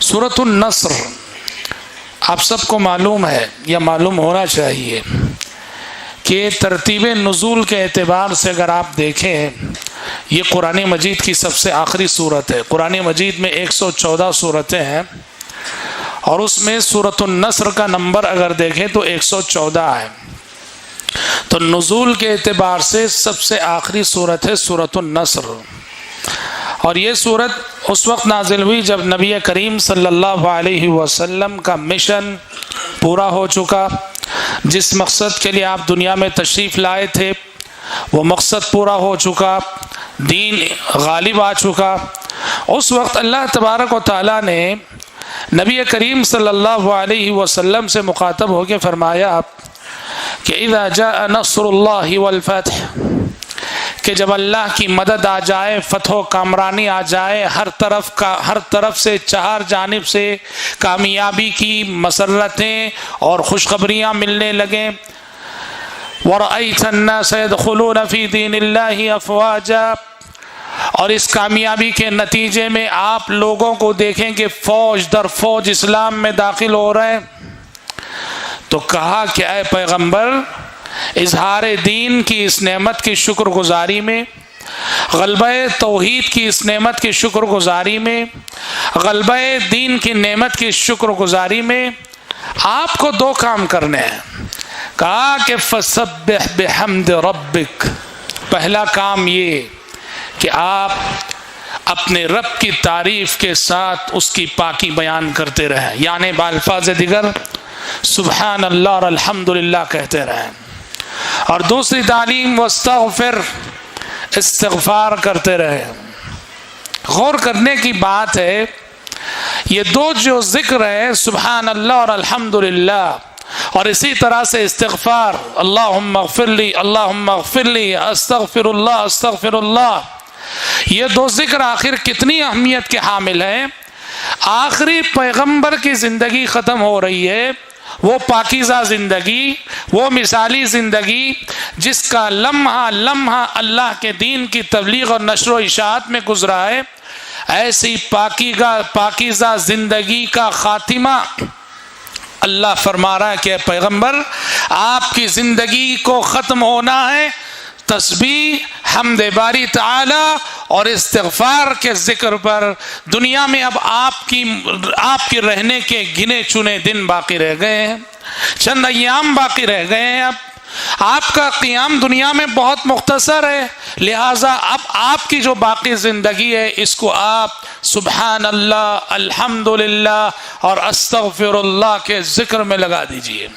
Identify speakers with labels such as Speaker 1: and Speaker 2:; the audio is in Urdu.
Speaker 1: سورۃ النصر آپ سب کو معلوم ہے یا معلوم ہونا چاہیے کہ ترتیب نزول کے اعتبار سے اگر آپ دیکھیں یہ قرآن مجید کی سب سے آخری صورت ہے۔ قرآن مجید میں 114 صورتیں ہیں اور اس میں سورۃ النصر کا نمبر اگر دیکھیں تو 114 ہے، تو نزول کے اعتبار سے سب سے آخری صورت ہے سورۃ النصر۔ اور یہ صورت اس وقت نازل ہوئی جب نبی کریم صلی اللہ علیہ وسلم کا مشن پورا ہو چکا، جس مقصد کے لیے آپ دنیا میں تشریف لائے تھے وہ مقصد پورا ہو چکا، دین غالب آ چکا۔ اس وقت اللہ تبارک و تعالیٰ نے نبی کریم صلی اللہ علیہ وسلم سے مخاطب ہو کے فرمایا کہ اذا جاء نصر اللہ والفتح، کہ جب اللہ کی مدد آ جائے، فتح و کامرانی آ جائے، ہر طرف سے چار جانب سے کامیابی کی مسرتیں اور خوشخبریاں ملنے لگیں، وَرَأَيْتَ النَّاسَ يَدْخُلُونَ فِي دِينِ اللَّهِ أَفْوَاجًا، اور اس کامیابی کے نتیجے میں آپ لوگوں کو دیکھیں کہ فوج در فوج اسلام میں داخل ہو رہے ہیں، تو کہا کہ اے پیغمبر، اظہار دین کی اس نعمت کی شکر گزاری میں، غلبہ توحید کی اس نعمت کی شکر گزاری میں، غلبہ دین کی نعمت کی شکر گزاری میں آپ کو دو کام کرنے ہیں۔ کہا کہ فسبح بحمد ربک، پہلا کام یہ کہ آپ اپنے رب کی تعریف کے ساتھ اس کی پاکی بیان کرتے رہیں، یعنی بالفاظ دیگر سبحان اللہ اور الحمدللہ کہتے رہیں۔ اور دوسری تعلیم واستغفر، استغفار کرتے رہے۔ غور کرنے کی بات ہے، یہ دو جو ذکر ہے سبحان اللہ اور الحمدللہ، اور اسی طرح سے استغفار، اللہم اغفر لی، اللہم اغفر لی، استغفر اللہ، استغفر اللہ، یہ دو ذکر آخر کتنی اہمیت کے حامل ہیں۔ آخری پیغمبر کی زندگی ختم ہو رہی ہے، وہ پاکیزہ زندگی، وہ مثالی زندگی جس کا لمحہ لمحہ اللہ کے دین کی تبلیغ اور نشر و اشاعت میں گزرا ہے، ایسی پاکیزہ زندگی کا خاتمہ اللہ فرما رہا ہے کہ پیغمبر آپ کی زندگی کو ختم ہونا ہے تسبیح، حمد باری تعالی اور استغفار کے ذکر پر۔ دنیا میں اب آپ کی رہنے کے گنے چنے دن باقی رہ گئے ہیں، چند ایام باقی رہ گئے ہیں، اب آپ کا قیام دنیا میں بہت مختصر ہے، لہٰذا اب آپ کی جو باقی زندگی ہے اس کو آپ سبحان اللہ، الحمدللہ اور استغفر اللہ کے ذکر میں لگا دیجئے۔